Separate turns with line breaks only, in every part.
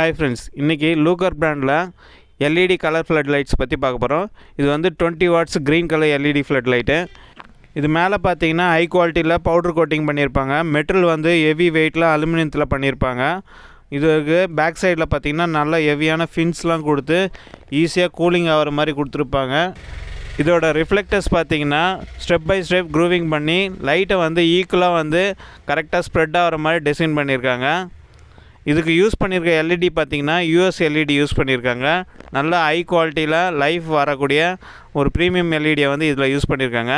Hi friends, இன்றைக்கி Luker பிராண்டில் LED colour flood lights பற்றி பார்க்க போகிறோம். இது வந்து 20 watts green colour LED flood light. இது மேலே பார்த்தீங்கன்னா ஹை குவாலிட்டியில் பவுடர் கோட்டிங் பண்ணியிருப்பாங்க. மெட்டல் வந்து ஹெவி வெயிட்டில் அலுமினியத்தில் பண்ணியிருப்பாங்க. இதுக்கு பேக் சைடில் பார்த்தீங்கன்னா நல்ல ஹெவியான ஃபின்ஸ்லாம் கொடுத்து ஈஸியாக கூலிங் ஆகிற மாதிரி கொடுத்துருப்பாங்க. இதோட ரிஃப்ளெக்டர்ஸ் பார்த்தீங்கன்னா ஸ்டெப் பை ஸ்டெப் க்ரூவிங் பண்ணி லைட்டை வந்து ஈக்குவலாக வந்து கரெக்டாக ஸ்ப்ரெட் ஆகிற மாதிரி டிசைன் பண்ணியிருக்காங்க. இதுக்கு யூஸ் பண்ணியிருக்க எல்இடி பார்த்திங்கன்னா யூஎஸ் எல்இடி யூஸ் பண்ணியிருக்காங்க. நல்ல ஹை குவாலிட்டியில் லைஃப் வரக்கூடிய ஒரு ப்ரீமியம் எல்இடியை வந்து இதில் யூஸ் பண்ணியிருக்காங்க.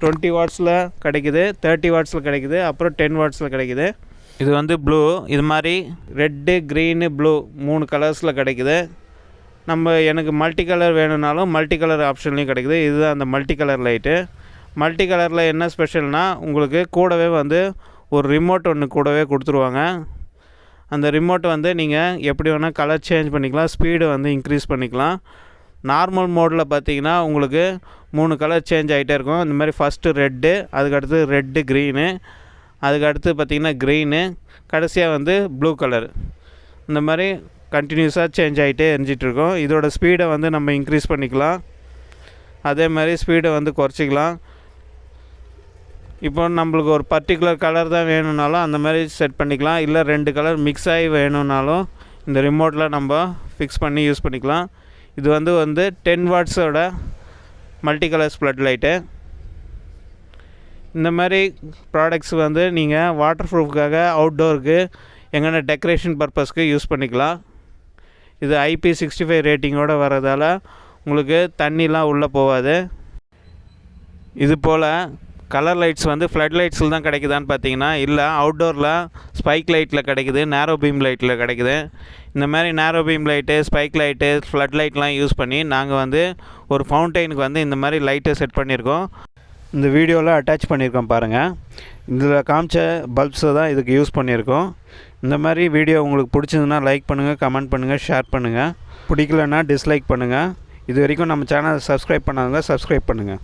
20 வாட்ஸில் கிடைக்குது, 30 வாட்ஸில் கிடைக்குது, அப்புறம் 10 வாட்ஸில் கிடைக்குது. இது வந்து ப்ளூ, இது மாதிரி ரெட்டு, க்ரீனு, ப்ளூ 3 கலர்ஸில் கிடைக்குது. எனக்கு மல்டி கலர் வேணும்னாலும் மல்டி கலர் ஆப்ஷன்லேயும் கிடைக்குது. இதுதான் அந்த மல்டி கலர் லைட்டு. மல்டி கலரில் என்ன ஸ்பெஷல்னால் உங்களுக்கு கூடவே வந்து ஒரு ரிமோட் ஒன்று கூடவே கொடுத்துருவாங்க. அந்த ரிமோட் வந்து நீங்கள் எப்படி வேணால் கலர் சேஞ்ச் பண்ணிக்கலாம், ஸ்பீடு வந்து இன்க்ரீஸ் பண்ணிக்கலாம். நார்மல் மோடில் பார்த்தீங்கன்னா உங்களுக்கு 3 கலர் சேஞ்ச் ஆகிட்டே இருக்கும். இந்த மாதிரி ஃபஸ்ட்டு ரெட்டு, அதுக்கடுத்து ரெட்டு க்ரீனு, அதுக்கடுத்து பார்த்திங்கன்னா க்ரீனு, கடைசியாக வந்து ப்ளூ கலர். இந்த மாதிரி கண்டினியூஸாக சேஞ்ச் ஆகிட்டே எரிஞ்சிட்ருக்கோம். இதோட ஸ்பீடை வந்து நம்ம இன்க்ரீஸ் பண்ணிக்கலாம், அதே மாதிரி ஸ்பீடை வந்து குறைச்சிக்கலாம். இப்போ நம்மளுக்கு ஒரு பர்டிகுலர் கலர் தான் வேணும்னாலும் அந்த மாதிரி செட் பண்ணிக்கலாம். இல்லை 2 கலர் மிக்ஸ் ஆகி வேணும்னாலும் இந்த ரிமோட்டில் நம்ம ஃபிக்ஸ் பண்ணி யூஸ் பண்ணிக்கலாம். இது வந்து 10 வாட்ஸோட மல்டி கலர் ஃப்ளட் லைட்டு. இந்த மாதிரி ப்ராடக்ட்ஸ் வந்து நீங்கள் வாட்டர் ப்ரூஃப்காக அவுட்டோருக்கு எங்கன்னா டெக்கரேஷன் பர்பஸ்க்கு யூஸ் பண்ணிக்கலாம். இது IP65 ரேட்டிங்கோடு வரதால் உங்களுக்கு தண்ணிலாம் உள்ளே போகாது. இது போல் கலர் லைட்ஸ் வந்து ஃப்ளட் லைட்ஸில் தான் கிடைக்குதான்னு பார்த்தீங்கன்னா இல்லை, அவுட்டோரில் ஸ்பைக் லைட்டில் கிடைக்குது, நேரோ பீம் லைட்டில் கிடைக்குது. இந்த மாதிரி narrow beam light, spike light, flood லைட்லாம் யூஸ் பண்ணி நாங்கள் வந்து ஒரு ஃபவுண்டெயினுக்கு வந்து இந்த மாதிரி லைட்டை செட் பண்ணியிருக்கோம். இந்த வீடியோவில் அட்டாச் பண்ணியிருக்கோம் பாருங்கள். இதில் காமிச்ச பல்ப்ஸை தான் இதுக்கு யூஸ் பண்ணியிருக்கோம். இந்த மாதிரி வீடியோ உங்களுக்கு பிடிச்சதுன்னா லைக் பண்ணுங்கள், கமெண்ட் பண்ணுங்கள், ஷேர் பண்ணுங்கள். பிடிக்கலன்னா டிஸ்லைக் பண்ணுங்கள். இது வரைக்கும் நம்ம சேனலை சப்ஸ்கிரைப் பண்ணாதவங்க சப்ஸ்கிரைப் பண்ணுங்கள்.